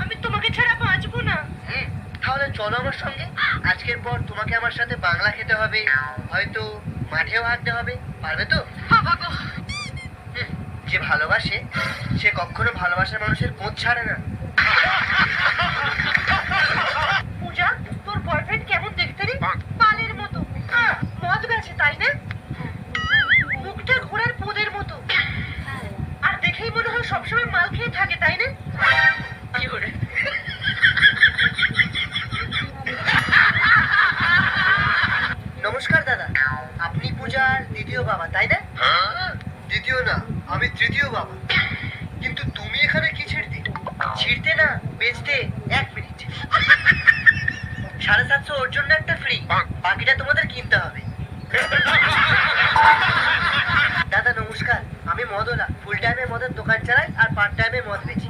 আমি তোমাকে ছাড়া বাঁচবো না। তাহলে চলো আমার সঙ্গে। আজকের পর তোমাকে আমার সাথে বাংলা খেতে হবে, হয়তো মাঠেও হাঁটতে হবে। পারবে তো? যে ভালোবাসে সে কখনো ভালোবাসার মানুষের পথ ছাড়ে না। পূজা, তোর বয়ফ্রেন্ড কেমন দেখতে রে? পালের মতো। মদ গেছে তাই না? মুখটা ঘোড়ার পোদের মতো। আর দেখেই মনে হয় সবসময় মাল খেয়ে থাকে তাই না? কি করে? নমস্কার দাদা, আপনি পূজার দ্বিতীয় বাবা তাই না? দ্বিতীয় না, আমি তৃতীয় বাবা। কিন্তু তুমি এখানে কি ছিড়তে? ছিড়তে না, বেচতে। 1 মিনিট। 750 ওর জন্য একটা ফ্রি, বাকিটা তোমাদের কিনতে হবে। দাদা নমস্কার, আমি মদলা। ফুল টাইমে মদের দোকান চালাই আর পার্ট টাইমে মদ বেচি।